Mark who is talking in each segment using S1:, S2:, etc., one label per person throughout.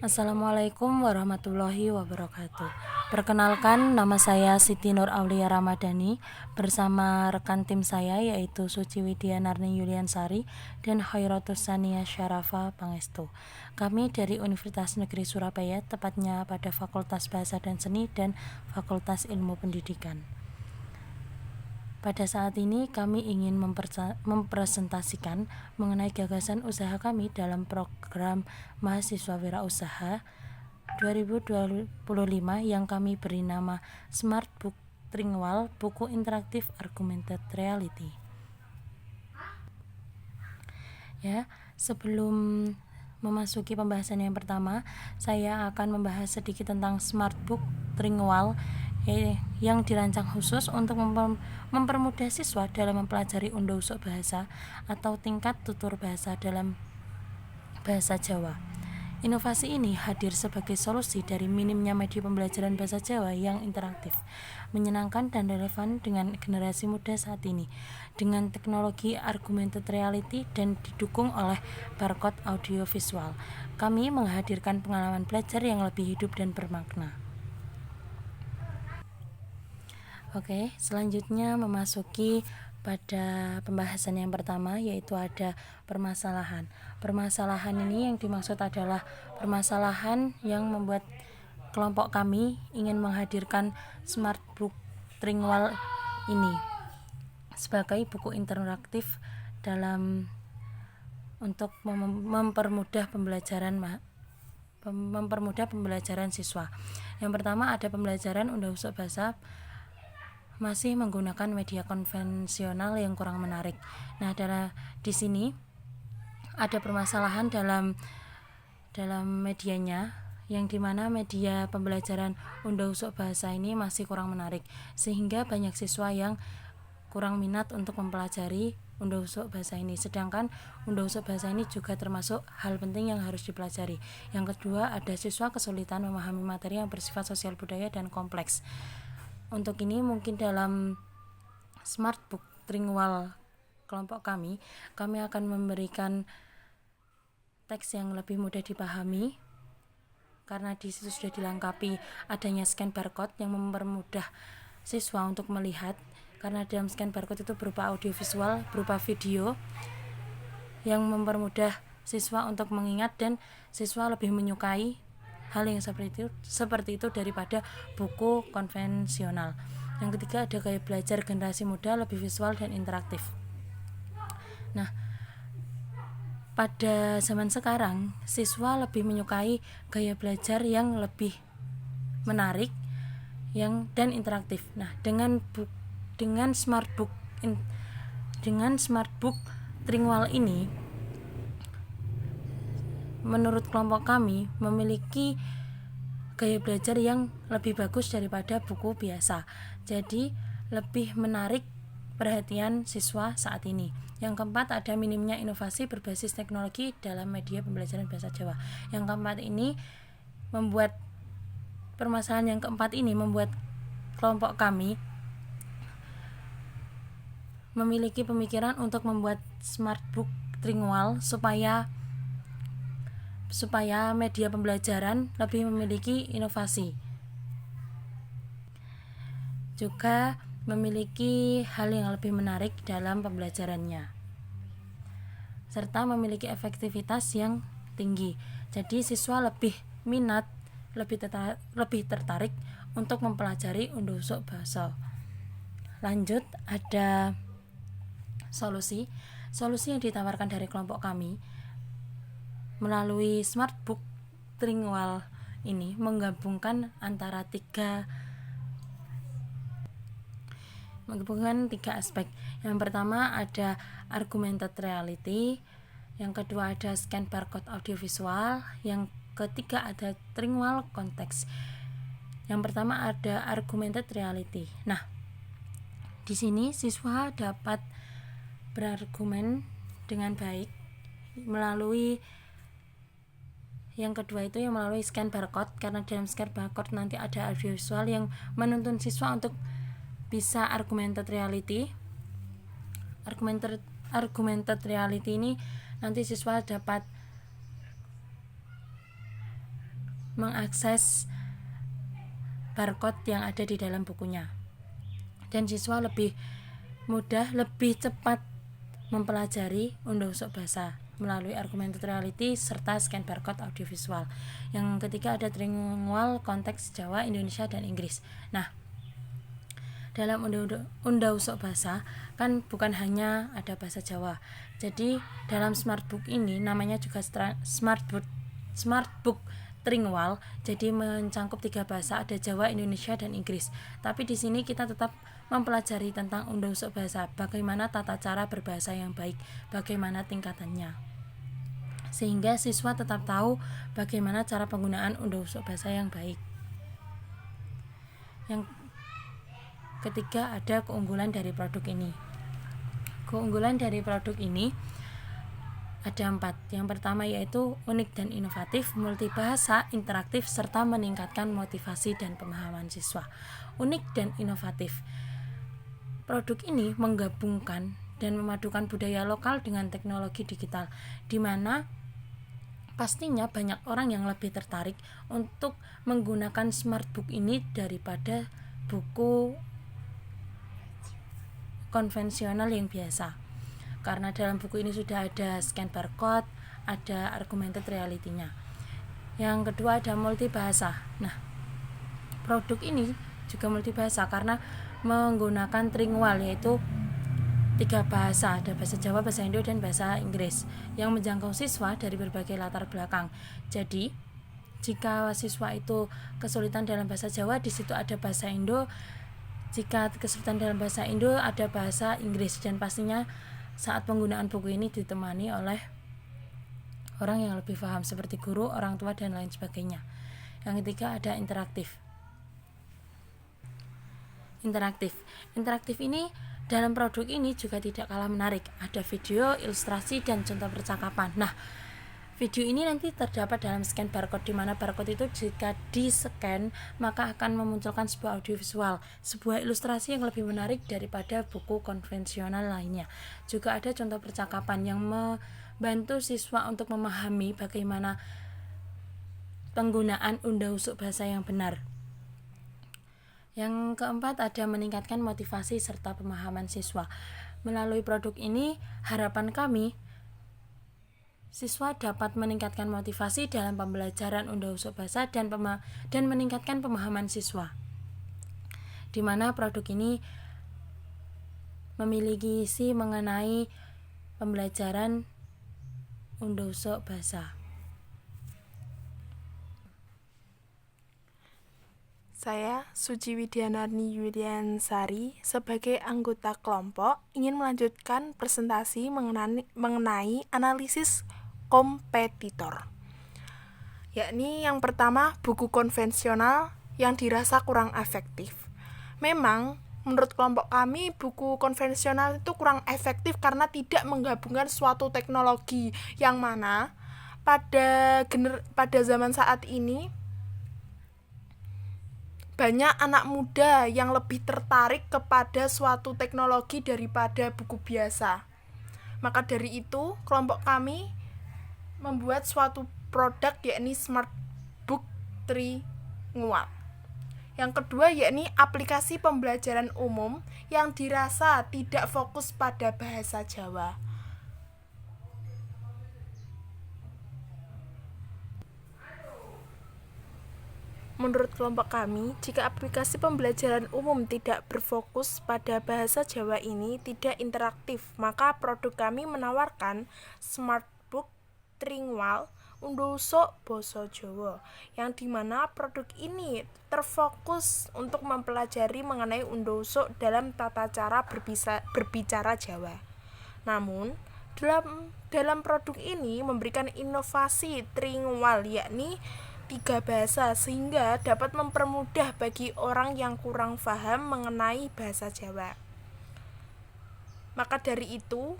S1: Assalamualaikum warahmatullahi wabarakatuh. Perkenalkan, nama saya Siti Nur Aulia Ramadhani bersama rekan tim saya yaitu Suci Widya Narni Yuliansari dan Khairatus Sania Syarafa Pangestu. Kami dari Universitas Negeri Surabaya, tepatnya pada Fakultas Bahasa dan Seni dan Fakultas Ilmu Pendidikan. Pada saat ini kami ingin mempresentasikan mengenai gagasan usaha kami dalam program Mahasiswa Wirausaha 2025 yang kami beri nama Smart Book Tringwall, buku interaktif Augmented Reality. Sebelum memasuki pembahasan yang pertama, saya akan membahas sedikit tentang Smart Book Tringwall yang dirancang khusus untuk mempermudah siswa dalam mempelajari undang-undang bahasa atau tingkat tutur bahasa dalam bahasa Jawa. Inovasi ini hadir sebagai solusi dari minimnya media pembelajaran bahasa Jawa yang interaktif, menyenangkan dan relevan dengan generasi muda saat ini, dengan teknologi augmented reality dan didukung oleh barcode audio visual. Kami menghadirkan pengalaman belajar yang lebih hidup dan bermakna. Oke, selanjutnya memasuki pada pembahasan yang pertama, yaitu ada permasalahan. Permasalahan ini yang dimaksud adalah permasalahan yang membuat kelompok kami ingin menghadirkan Smart Book Tringwall ini sebagai buku interaktif untuk mempermudah pembelajaran siswa. Yang pertama ada pembelajaran undang-undang bahasa masih menggunakan media konvensional yang kurang menarik. Nah, di sini ada permasalahan dalam medianya, yang dimana media pembelajaran undang-undang bahasa ini masih kurang menarik, sehingga banyak siswa yang kurang minat untuk mempelajari undang-undang bahasa ini. Sedangkan undang-undang bahasa ini juga termasuk hal penting yang harus dipelajari. Yang kedua, ada siswa kesulitan memahami materi yang bersifat sosial budaya dan kompleks. Untuk ini mungkin dalam Smart Book Tringwall kelompok kami akan memberikan teks yang lebih mudah dipahami, karena di situ sudah dilengkapi adanya scan barcode yang mempermudah siswa untuk melihat, karena dalam scan barcode itu berupa audio visual, berupa video yang mempermudah siswa untuk mengingat, dan siswa lebih menyukai hal yang seperti itu daripada buku konvensional. Yang ketiga ada gaya belajar generasi muda lebih visual dan interaktif. Nah, pada zaman sekarang siswa lebih menyukai gaya belajar yang lebih menarik dan interaktif. Nah, dengan Smart Book Tringwall ini, menurut kelompok kami memiliki gaya belajar yang lebih bagus daripada buku biasa, jadi lebih menarik perhatian siswa saat ini. Yang keempat ada minimnya inovasi berbasis teknologi dalam media pembelajaran bahasa Jawa. Yang keempat ini membuat kelompok kami memiliki pemikiran untuk membuat Smart Book Tringwall supaya media pembelajaran lebih memiliki inovasi, juga memiliki hal yang lebih menarik dalam pembelajarannya, serta memiliki efektivitas yang tinggi. Jadi siswa lebih minat, lebih tertarik untuk mempelajari undang-undang bahasa. Lanjut, ada solusi yang ditawarkan dari kelompok kami melalui Smart Book Tringwall ini menggabungkan tiga aspek. Yang pertama ada augmented reality, yang kedua ada scan barcode audiovisual, yang ketiga ada Tringwall konteks. Yang pertama ada augmented reality. Nah, di sini siswa dapat berargumen dengan baik melalui melalui scan barcode, karena dalam scan barcode nanti ada audio visual yang menuntun siswa untuk bisa augmented reality ini nanti siswa dapat mengakses barcode yang ada di dalam bukunya, dan siswa lebih mudah, lebih cepat mempelajari undang-undang bahasa melalui argumented reality serta scan barcode audiovisual. Yang ketiga ada trilingual konteks Jawa, Indonesia, dan Inggris. Nah, dalam undang-undang bahasa kan bukan hanya ada bahasa Jawa. Jadi dalam smart book ini namanya juga smart book trilingual, jadi mencangkup 3 bahasa, ada Jawa, Indonesia, dan Inggris. Tapi di sini kita tetap mempelajari tentang undang-undang bahasa, bagaimana tata cara berbahasa yang baik, bagaimana tingkatannya, sehingga siswa tetap tahu bagaimana cara penggunaan undang-undang bahasa yang baik. Yang ketiga ada keunggulan dari produk ini. Keunggulan dari produk ini ada 4. Yang pertama yaitu unik dan inovatif, multibahasa, interaktif, serta meningkatkan motivasi dan pemahaman siswa. Unik dan inovatif. Produk ini menggabungkan dan memadukan budaya lokal dengan teknologi digital, di mana pastinya banyak orang yang lebih tertarik untuk menggunakan smart book ini daripada buku konvensional yang biasa. Karena dalam buku ini sudah ada scan barcode, ada argumented reality-nya. Yang kedua ada multibahasa. Nah, produk ini juga multibahasa karena menggunakan trilingual, yaitu 3 bahasa, ada bahasa Jawa, bahasa Indo, dan bahasa Inggris, yang menjangkau siswa dari berbagai latar belakang. Jadi, jika siswa itu kesulitan dalam bahasa Jawa, di situ ada bahasa Indo. Jika kesulitan dalam bahasa Indo, ada bahasa Inggris, dan pastinya saat penggunaan buku ini ditemani oleh orang yang lebih paham seperti guru, orang tua, dan lain sebagainya. Yang ketiga ada interaktif. Interaktif ini dalam produk ini juga tidak kalah menarik. Ada video, ilustrasi, dan contoh percakapan. Nah, video ini nanti terdapat dalam scan barcode, di mana barcode itu jika di-scan maka akan memunculkan sebuah audiovisual, sebuah ilustrasi yang lebih menarik daripada buku konvensional lainnya. Juga ada contoh percakapan yang membantu siswa untuk memahami bagaimana penggunaan undang-undang bahasa yang benar. Yang keempat ada meningkatkan motivasi serta pemahaman siswa. Melalui produk ini harapan kami siswa dapat meningkatkan motivasi dalam pembelajaran undang-undang bahasa dan meningkatkan pemahaman siswa, di mana produk ini memiliki isi mengenai pembelajaran undang-undang bahasa.
S2: Saya, Suci Widianarni Yuliansari, sebagai anggota kelompok ingin melanjutkan presentasi mengenai analisis kompetitor. Yakni yang pertama, buku konvensional yang dirasa kurang efektif. Memang, menurut kelompok kami, buku konvensional itu kurang efektif karena tidak menggabungkan suatu teknologi yang mana pada zaman saat ini banyak anak muda yang lebih tertarik kepada suatu teknologi daripada buku biasa. Maka dari itu, kelompok kami membuat suatu produk yakni Smart Book Trilingual. Yang kedua yakni aplikasi pembelajaran umum yang dirasa tidak fokus pada bahasa Jawa. Menurut kelompok kami, jika aplikasi pembelajaran umum tidak berfokus pada bahasa Jawa ini tidak interaktif, maka produk kami menawarkan Smart Book Trilingual undang-undang basa Jawa, yang dimana produk ini terfokus untuk mempelajari mengenai undang-undang dalam tata cara berbicara Jawa. Namun, dalam produk ini memberikan inovasi trilingual, yakni 3 bahasa, sehingga dapat mempermudah bagi orang yang kurang paham mengenai bahasa Jawa. Maka dari itu,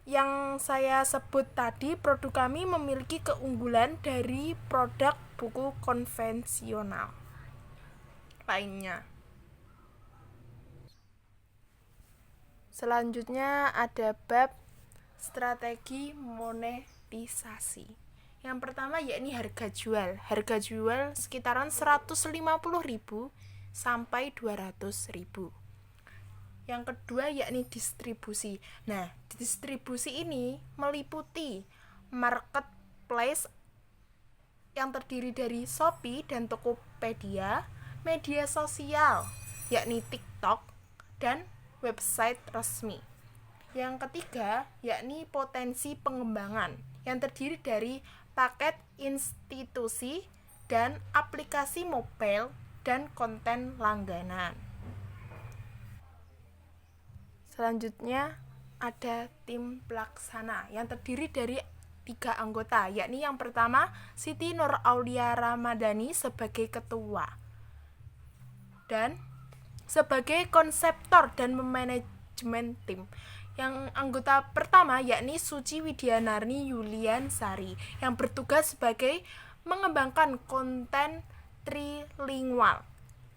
S2: yang saya sebut tadi, produk kami memiliki keunggulan dari produk buku konvensional lainnya. Selanjutnya ada bab strategi monetisasi, Yang pertama yakni harga jual. Harga jual sekitaran 150.000 sampai 200.000. Yang kedua yakni distribusi. Nah, distribusi ini meliputi marketplace yang terdiri dari Shopee dan Tokopedia, media sosial yakni TikTok, dan website resmi. Yang ketiga yakni potensi pengembangan yang terdiri dari paket institusi dan aplikasi mobile dan konten langganan. Selanjutnya ada tim pelaksana yang terdiri dari 3 anggota, yakni yang pertama Siti Nur Aulia Ramadhani sebagai ketua dan sebagai konseptor dan manajemen tim. Yang anggota pertama yakni Suci Widianarni Yulian Sari yang bertugas sebagai mengembangkan konten trilingual.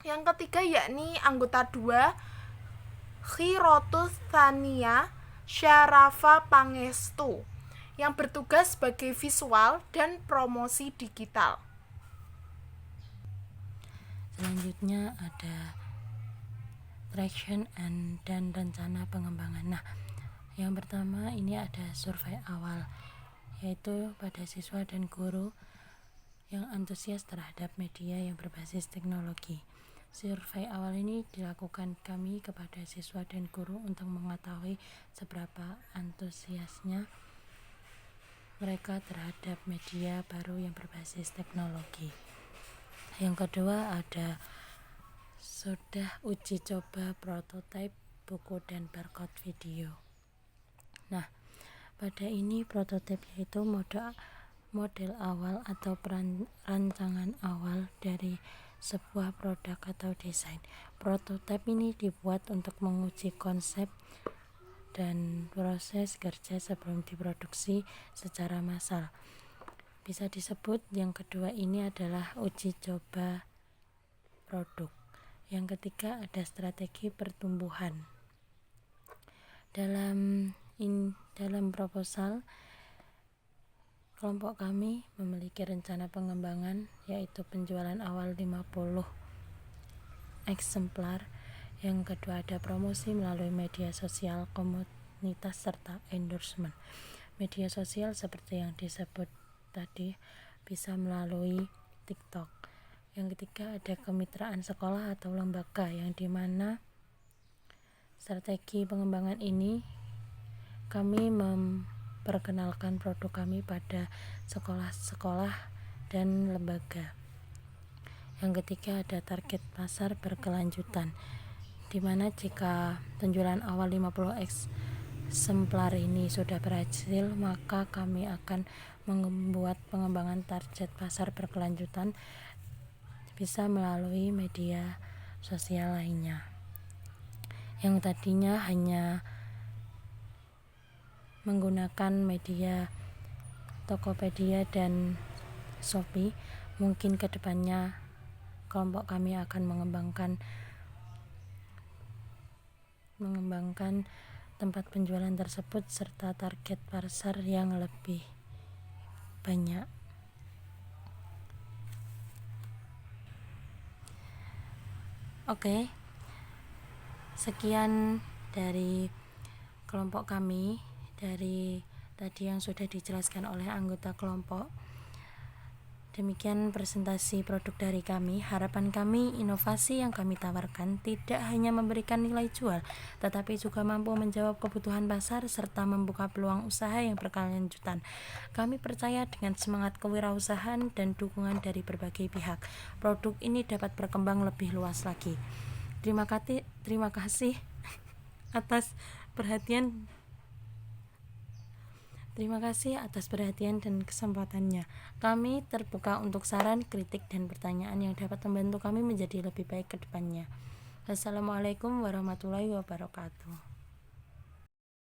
S2: Yang ketiga yakni anggota 2 Khirotus Thania Syarafa Pangestu yang bertugas sebagai visual dan promosi digital.
S1: Selanjutnya ada traction dan rencana pengembangan. Nah, yang pertama ini ada survei awal, yaitu pada siswa dan guru yang antusias terhadap media yang berbasis teknologi. Survei awal ini dilakukan kami kepada siswa dan guru untuk mengetahui seberapa antusiasnya mereka terhadap media baru yang berbasis teknologi. Yang kedua ada sudah uji coba prototipe buku dan barcode video. Nah, pada ini prototipe yaitu model awal atau rancangan awal dari sebuah produk atau desain. Prototipe ini dibuat untuk menguji konsep dan proses kerja sebelum diproduksi secara massal. Bisa disebut yang kedua ini adalah uji coba produk. Yang ketiga ada strategi pertumbuhan. Dalam proposal, kelompok kami memiliki rencana pengembangan, yaitu penjualan awal 50 eksemplar. Yang kedua ada promosi melalui media sosial, komunitas, serta endorsement. Media sosial seperti yang disebut tadi bisa melalui TikTok. Yang ketiga ada kemitraan sekolah atau lembaga, yang dimana strategi pengembangan ini kami memperkenalkan produk kami pada sekolah-sekolah dan lembaga. Yang ketiga ada target pasar berkelanjutan, dimana jika penjualan awal 50 eksemplar ini sudah berhasil, maka kami akan membuat pengembangan target pasar berkelanjutan bisa melalui media sosial lainnya. Yang tadinya hanya menggunakan media Tokopedia dan Shopee, mungkin kedepannya kelompok kami akan mengembangkan tempat penjualan tersebut serta target pasar yang lebih banyak. Oke, sekian dari kelompok kami, dari tadi yang sudah dijelaskan oleh anggota kelompok. Demikian presentasi produk dari kami. Harapan kami, inovasi yang kami tawarkan tidak hanya memberikan nilai jual, tetapi juga mampu menjawab kebutuhan pasar serta membuka peluang usaha yang berkelanjutan. Kami percaya dengan semangat kewirausahaan dan dukungan dari berbagai pihak, produk ini dapat berkembang lebih luas lagi. Terima kasih atas perhatian. Terima kasih atas perhatian dan kesempatannya. Kami terbuka untuk saran, kritik, dan pertanyaan yang dapat membantu kami menjadi lebih baik ke depannya. Wassalamualaikum warahmatullahi wabarakatuh.